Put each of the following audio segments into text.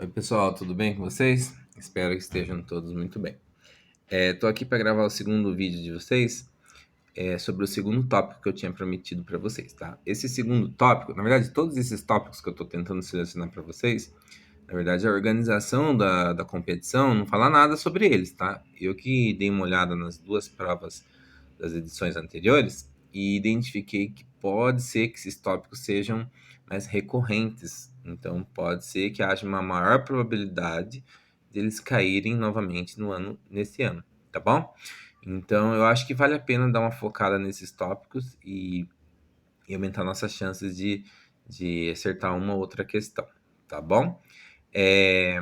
Oi, pessoal, tudo bem com vocês? Espero que estejam todos muito bem. Tô aqui para gravar o segundo vídeo de vocês sobre o segundo tópico que eu tinha prometido para vocês, tá? Esse segundo tópico, na verdade, todos esses tópicos que eu estou tentando selecionar para vocês, na verdade, a organização da competição não fala nada sobre eles, tá? Eu que dei uma olhada nas duas provas das edições anteriores e identifiquei que pode ser que esses tópicos sejam mais recorrentes. Então, pode ser que haja uma maior probabilidade deles caírem novamente nesse ano, tá bom? Então, eu acho que vale a pena dar uma focada nesses tópicos e aumentar nossas chances de acertar uma ou outra questão, tá bom? É,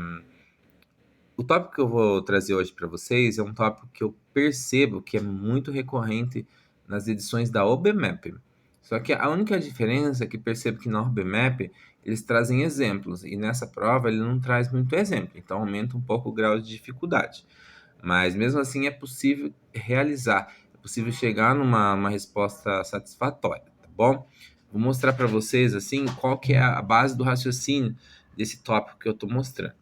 o tópico que eu vou trazer hoje para vocês é um tópico que eu percebo que é muito recorrente nas edições da OBMAP. Só que a única diferença é que percebo que na OBMAP eles trazem exemplos e nessa prova ele não traz muito exemplo, então aumenta um pouco o grau de dificuldade. Mas mesmo assim é possível realizar, é possível chegar numa resposta satisfatória, tá bom? Vou mostrar para vocês assim qual que é a base do raciocínio desse tópico que eu estou mostrando.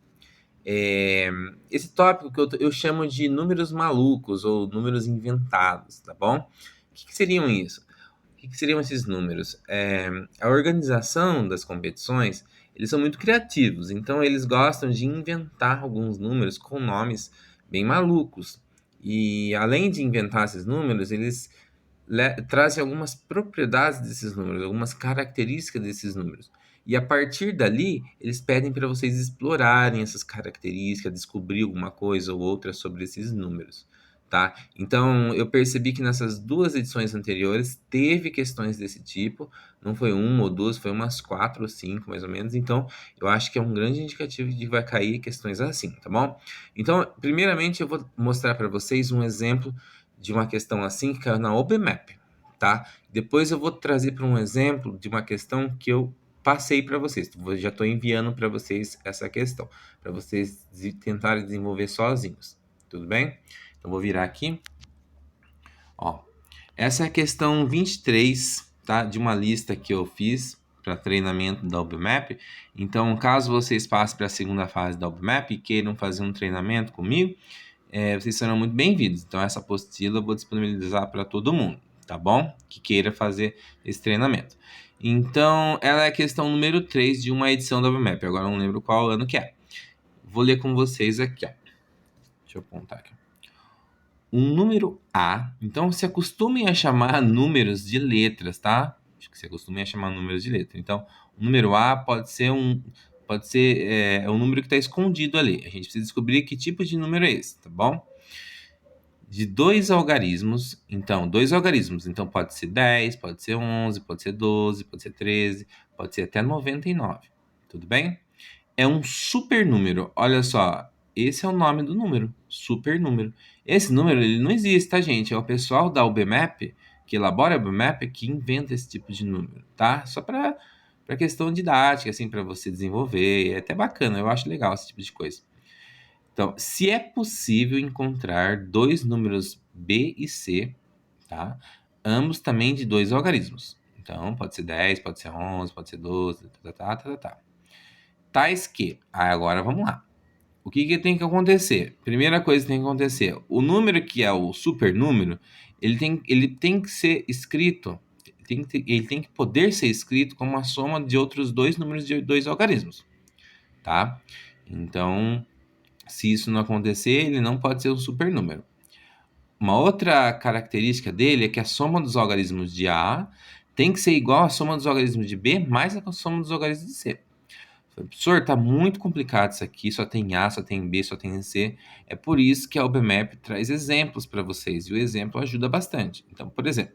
Esse tópico que eu chamo de números malucos ou números inventados, tá bom? O que seriam isso? O que seriam esses números? A organização das competições, eles são muito criativos, então eles gostam de inventar alguns números com nomes bem malucos. E além de inventar esses números, eles trazem algumas propriedades desses números, algumas características desses números. E a partir dali, eles pedem para vocês explorarem essas características, descobrir alguma coisa ou outra sobre esses números, tá? Então, eu percebi que nessas duas edições anteriores teve questões desse tipo, não foi uma ou duas, foi umas 4 ou 5, mais ou menos. Então, eu acho que é um grande indicativo de que vai cair questões assim, tá bom? Então, primeiramente, eu vou mostrar para vocês um exemplo de uma questão assim que caiu na OBMAP, tá? Depois eu vou trazer para um exemplo de uma questão que eu passei para vocês. Já estou enviando para vocês essa questão, para vocês tentarem desenvolver sozinhos. Tudo bem? Então vou virar aqui. Ó, essa é a questão 23, tá? De uma lista que eu fiz para treinamento da OBMAP. Então, caso vocês passem para a segunda fase da OBMAP e queiram fazer um treinamento comigo, vocês serão muito bem-vindos. Então, essa apostila eu vou disponibilizar para todo mundo, tá bom? Que queira fazer esse treinamento. Então, ela é a questão número 3 de uma edição da OBMAP. Agora eu não lembro qual ano que é. Vou ler com vocês aqui, ó. Deixa eu apontar aqui. Um número A. Então, se acostumem a chamar números de letras, tá? Acho que se acostumem a chamar números de letra. Então, o número A pode ser um número que está escondido ali. A gente precisa descobrir que tipo de número é esse, tá bom? De dois algarismos, então, pode ser 10, pode ser 11, pode ser 12, pode ser 13, pode ser até 99, tudo bem? É um supernúmero, olha só, esse é o nome do número, supernúmero. Esse número, ele não existe, tá, gente? É o pessoal da UBMAP, que elabora a UBMAP, que inventa esse tipo de número, tá? Só para questão didática, assim, para você desenvolver, é até bacana, eu acho legal esse tipo de coisa. Então, se é possível encontrar dois números B e C, tá? Ambos também de dois algarismos. Então, pode ser 10, pode ser 11, pode ser 12, tá. Tais que, agora vamos lá. O que tem que acontecer? Primeira coisa que tem que acontecer, o número que é o supernúmero, ele tem que ser escrito, ele tem que poder ser escrito como a soma de outros dois números de dois algarismos, tá? Então, se isso não acontecer, ele não pode ser um supernúmero. Uma outra característica dele é que a soma dos algarismos de A tem que ser igual à soma dos algarismos de B mais a soma dos algarismos de C. Professor, tá muito complicado isso aqui, só tem A, só tem B, só tem C. É por isso que a OBMAP traz exemplos para vocês, e o exemplo ajuda bastante. Então, por exemplo,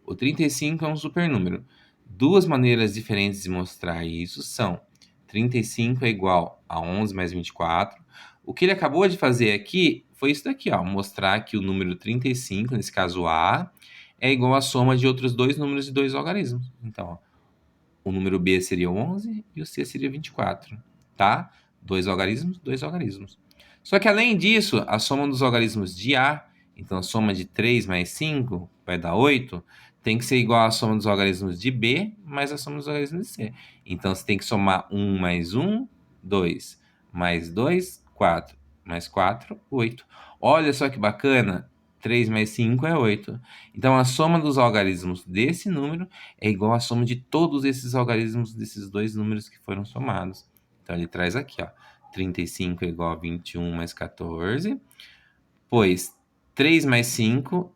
o 35 é um supernúmero. Duas maneiras diferentes de mostrar isso são 35 é igual a 11 mais 24. O que ele acabou de fazer aqui foi isso daqui, ó, mostrar que o número 35, nesse caso A, é igual à soma de outros dois números de dois algarismos. Então, ó, o número B seria 11 e o C seria 24, tá? Dois algarismos, dois algarismos. Só que além disso, a soma dos algarismos de A, então a soma de 3 mais 5 vai dar 8, tem que ser igual à soma dos algarismos de B mais a soma dos algarismos de C. Então você tem que somar 1 mais 1, 2, mais 2, 4, mais 4, 8. Olha só que bacana, 3 mais 5 é 8. Então, a soma dos algarismos desse número é igual à soma de todos esses algarismos desses dois números que foram somados. Então, ele traz aqui, ó, 35 é igual a 21 mais 14, pois 3 mais 5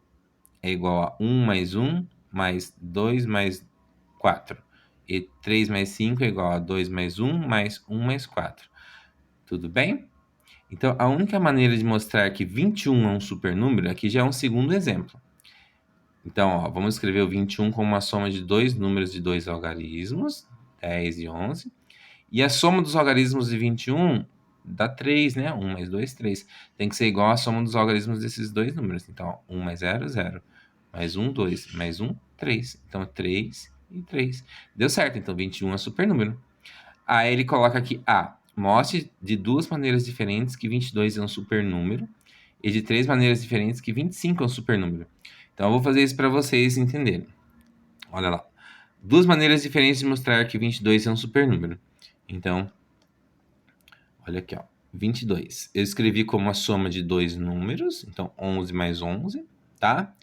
é igual a 1 mais 1 mais 2 mais 4. E 3 mais 5 é igual a 2 mais 1 mais 1 mais 4. Tudo bem? Então, a única maneira de mostrar que 21 é um supernúmero, aqui já é um segundo exemplo. Então, ó, vamos escrever o 21 como uma soma de dois números de dois algarismos, 10 e 11. E a soma dos algarismos de 21 dá 3, né? 1 mais 2, 3. Tem que ser igual à soma dos algarismos desses dois números. Então, ó, 1 mais 0, 0. Mais 1, 2. Mais 1, 3. Então, 3 e 3. Deu certo, então 21 é supernúmero. Aí ele coloca aqui A. Mostre de duas maneiras diferentes que 22 é um supernúmero e de três maneiras diferentes que 25 é um supernúmero. Então, eu vou fazer isso para vocês entenderem. Olha lá. Duas maneiras diferentes de mostrar que 22 é um supernúmero. Então, olha aqui, ó. 22. Eu escrevi como a soma de dois números. Então, 11 mais 11, tá?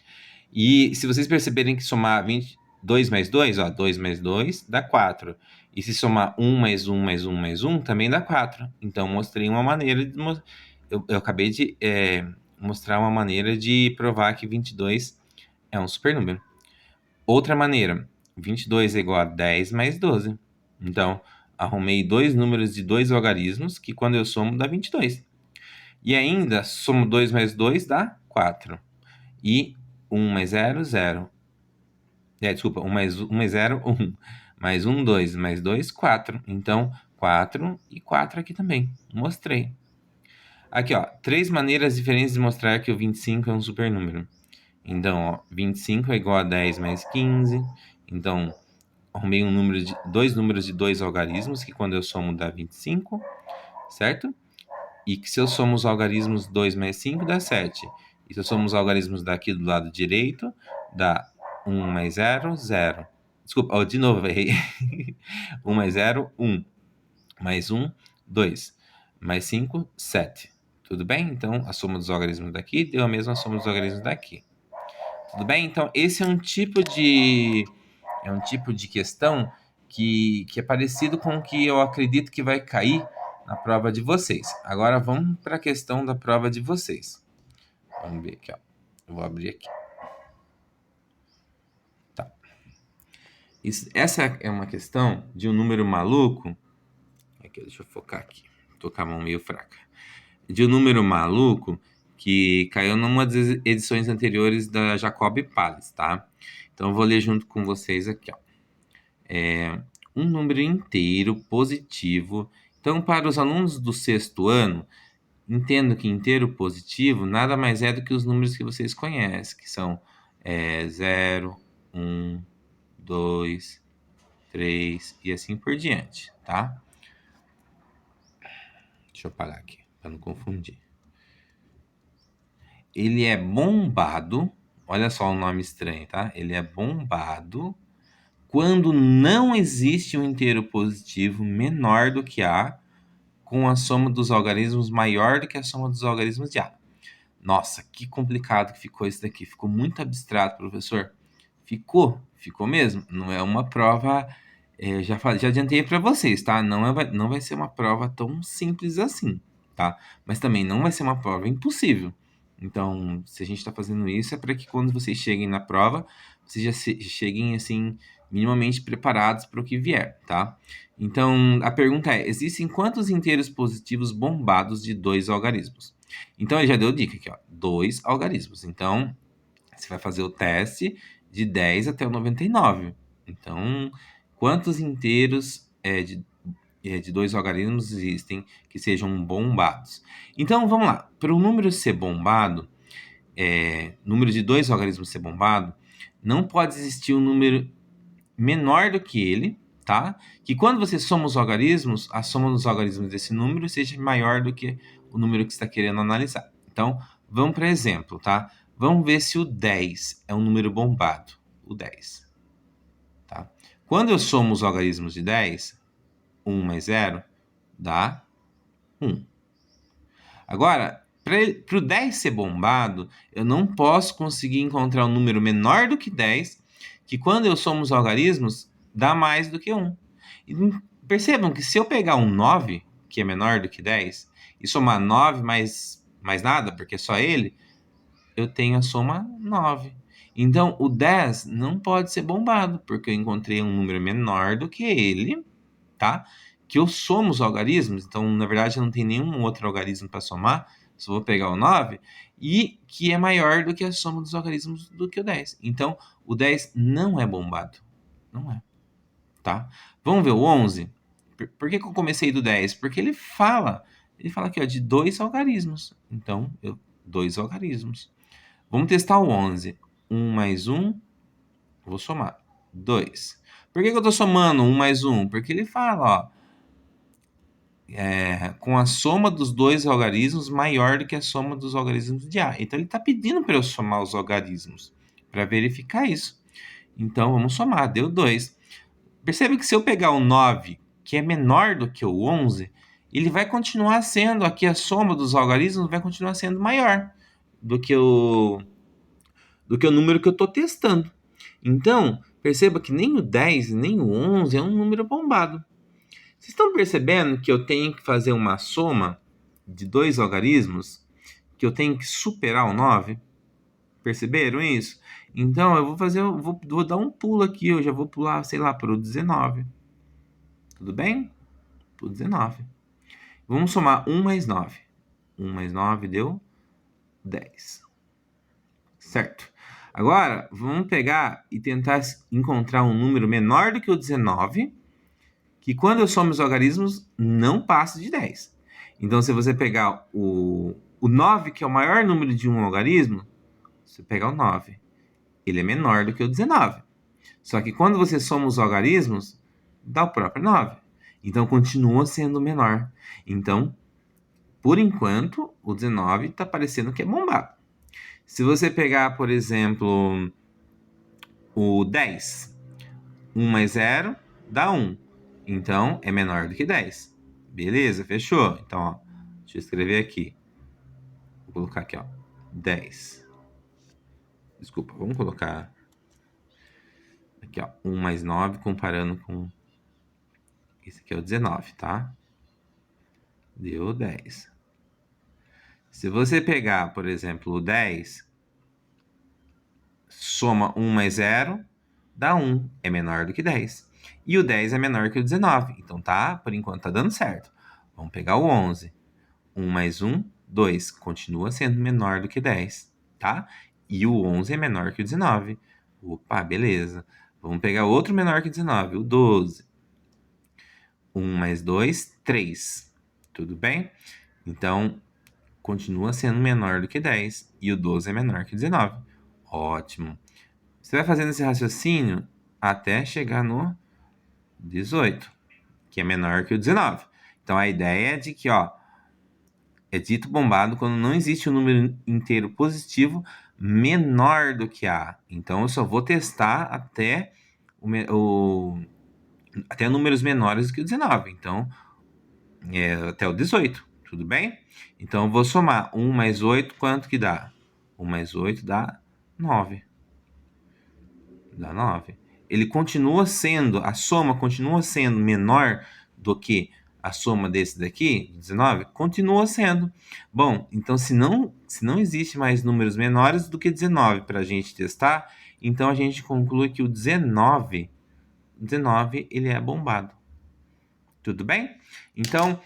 E se vocês perceberem que somar 2 mais 2, ó, 2 mais 2 dá 4. E se somar 1 mais 1 mais 1 mais 1, também dá 4. Então, mostrei uma maneira de... Eu acabei de mostrar uma maneira de provar que 22 é um supernúmero. Outra maneira, 22 é igual a 10 mais 12. Então, arrumei dois números de dois algarismos, que quando eu somo dá 22. E ainda, somo 2 mais 2 dá 4. E 1 mais 0, 0. Desculpa, 1 mais 0, 1. Mais 1, 2. Mais 2, 4. Então, 4 e 4 aqui também. Mostrei. Aqui, ó. Três maneiras diferentes de mostrar que o 25 é um supernúmero. Então, ó, 25 é igual a 10 mais 15. Então, arrumei dois números de dois algarismos, que quando eu somo dá 25, certo? E que se eu somo os algarismos 2 mais 5 dá 7. E se eu somo os algarismos daqui do lado direito, dá 1 mais 0, 0. Desculpa, de novo, errei. 1 mais 0, 1. Mais 1, 2. Mais 5, 7. Tudo bem? Então, a soma dos algarismos daqui deu a mesma soma dos algarismos daqui. Tudo bem? Então, esse é um tipo de questão que é parecido com o que eu acredito que vai cair na prova de vocês. Agora, vamos para a questão da prova de vocês. Vamos ver aqui, ó. Eu vou abrir aqui. Tá. Essa é uma questão de um número maluco. Aqui, deixa eu focar aqui. Tô com a mão meio fraca. De um número maluco que caiu numa das edições anteriores da Jacob Palles, tá? Então, eu vou ler junto com vocês aqui, ó. Um número inteiro positivo. Então, para os alunos do sexto ano, entendo que inteiro positivo nada mais é do que os números que vocês conhecem, que são 0, 1, 2, 3 e assim por diante, tá? Deixa eu apagar aqui, para não confundir. Ele é bombado, olha só o nome estranho, tá? Ele é bombado quando não existe um inteiro positivo menor do que A, com a soma dos algarismos maior do que a soma dos algarismos de A. Nossa, que complicado que ficou isso daqui. Ficou muito abstrato, professor. Ficou mesmo. Não é uma prova... já adiantei para vocês, tá? Não vai ser uma prova tão simples assim, tá? Mas também não vai ser uma prova impossível. Então, se a gente está fazendo isso, é para que quando vocês cheguem na prova, vocês já cheguem, assim, minimamente preparados para o que vier, tá? Então, a pergunta é, existem quantos inteiros positivos bombados de dois algarismos? Então, ele já deu dica aqui, ó, 2 algarismos. Então, você vai fazer o teste de 10 até o 99. Então, quantos inteiros de dois algarismos existem que sejam bombados? Então, vamos lá. Para o número ser bombado, número de dois algarismos ser bombado, não pode existir um número menor do que ele, tá? Que quando você soma os algarismos, a soma dos algarismos desse número seja maior do que o número que você está querendo analisar. Então, vamos para exemplo, tá? Vamos ver se o 10 é um número bombado. O 10. Tá? Quando eu somo os algarismos de 10, 1 mais 0 dá 1. Agora, para o 10 ser bombado, eu não posso conseguir encontrar um número menor do que 10, que quando eu somo os algarismos, dá mais do que 1. E percebam que se eu pegar um 9, que é menor do que 10, e somar 9 mais nada, porque é só ele, eu tenho a soma 9. Então, o 10 não pode ser bombado, porque eu encontrei um número menor do que ele, tá? Que eu somo os algarismos, então, na verdade, eu não tenho nenhum outro algarismo para somar, só vou pegar o 9, e que é maior do que a soma dos algarismos do que o 10. Então, o 10 não é bombado. Não é, tá? Vamos ver o 11? Por que eu comecei do 10? Porque ele fala aqui, ó, de 2 algarismos. Então, 2 algarismos. Vamos testar o 11. 1 mais 1, vou somar. 2. Por que eu estou somando 1 mais 1? Porque ele fala, ó, com a soma dos dois algarismos maior do que a soma dos algarismos de A. Então, ele está pedindo para eu somar os algarismos, para verificar isso. Então, vamos somar, deu 2. Percebe que se eu pegar o 9, que é menor do que o 11, ele vai continuar sendo, aqui a soma dos algarismos vai continuar sendo maior do que o número que eu estou testando. Então, perceba que nem o 10 nem o 11 é um número bombado. Vocês estão percebendo que eu tenho que fazer uma soma de 2 algarismos, que eu tenho que superar o 9? Perceberam isso? Então, eu vou dar um pulo aqui, eu já vou pular, sei lá, para o 19. Tudo bem? Para o 19. Vamos somar 1 mais 9. 1 mais 9 deu 10. Certo? Agora, vamos pegar e tentar encontrar um número menor do que o 19, que quando eu somo os algarismos, não passa de 10. Então, se você pegar o 9, que é o maior número de um algarismo, você pegar o 9, ele é menor do que o 19. Só que quando você soma os algarismos, dá o próprio 9. Então, continua sendo menor. Então, por enquanto, o 19 está parecendo que é bombado. Se você pegar, por exemplo, o 10, 1 mais 0 dá 1. Então, é menor do que 10. Beleza, fechou? Então, ó, deixa eu escrever aqui. Vou colocar aqui, ó, 10. Desculpa, vamos colocar aqui, ó, 1 mais 9 comparando com... Esse aqui é o 19, tá? Deu 10. Se você pegar, por exemplo, o 10, soma 1 mais 0, dá 1. É menor do que 10. E o 10 é menor que o 19. Então, tá? Por enquanto, tá dando certo. Vamos pegar o 11. 1 mais 1, 2. Continua sendo menor do que 10, tá? E o 11 é menor que o 19. Opa, beleza. Vamos pegar outro menor que o 19, o 12. 1 mais 2, 3. Tudo bem? Então, continua sendo menor do que 10. E o 12 é menor que o 19. Ótimo. Você vai fazendo esse raciocínio até chegar no 18, que é menor que o 19. Então, a ideia é de que, ó, é dito bombado quando não existe um número inteiro positivo menor do que A. Então, eu só vou testar até até números menores do que o 19. Então, até o 18. Tudo bem? Então, eu vou somar 1 mais 8, quanto que dá? 1 mais 8 dá 9. Dá 9. Ele continua sendo, a soma continua sendo menor do que a soma desse daqui, 19, continua sendo. Bom, então se não existe mais números menores do que 19 para a gente testar, então a gente conclui que o 19 ele é bombado. Tudo bem? Então,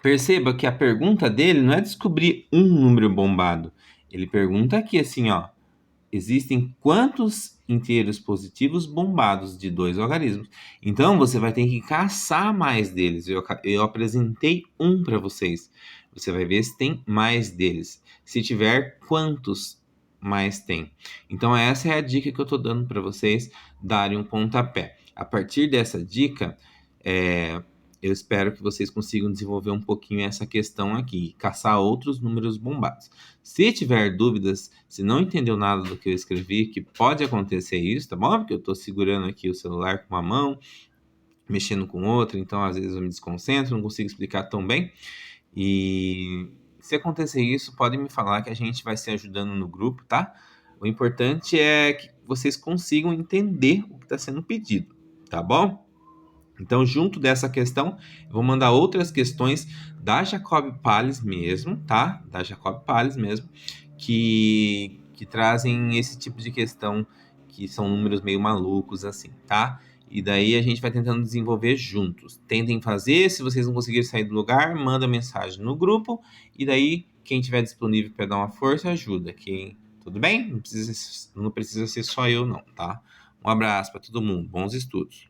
perceba que a pergunta dele não é descobrir um número bombado. Ele pergunta aqui assim, ó, existem quantos inteiros positivos bombados de 2 algarismos? Então, você vai ter que caçar mais deles. Eu apresentei um para vocês. Você vai ver se tem mais deles. Se tiver, quantos mais tem? Então, essa é a dica que eu estou dando para vocês darem um pontapé. A partir dessa dica, eu espero que vocês consigam desenvolver um pouquinho essa questão aqui, caçar outros números bombados. Se tiver dúvidas, se não entendeu nada do que eu escrevi, que pode acontecer isso, tá bom? Porque eu estou segurando aqui o celular com uma mão, mexendo com outra, então às vezes eu me desconcentro, não consigo explicar tão bem. E se acontecer isso, podem me falar que a gente vai se ajudando no grupo, tá? O importante é que vocês consigam entender o que está sendo pedido, tá bom? Então, junto dessa questão, eu vou mandar outras questões da Jacob Pales mesmo, tá? Da Jacob Pales mesmo, que trazem esse tipo de questão, que são números meio malucos, assim, tá? E daí a gente vai tentando desenvolver juntos. Tentem fazer, se vocês não conseguirem sair do lugar, manda mensagem no grupo, e daí quem tiver disponível para dar uma força, ajuda. Tudo bem? Não precisa ser só eu, não, tá? Um abraço para todo mundo, bons estudos.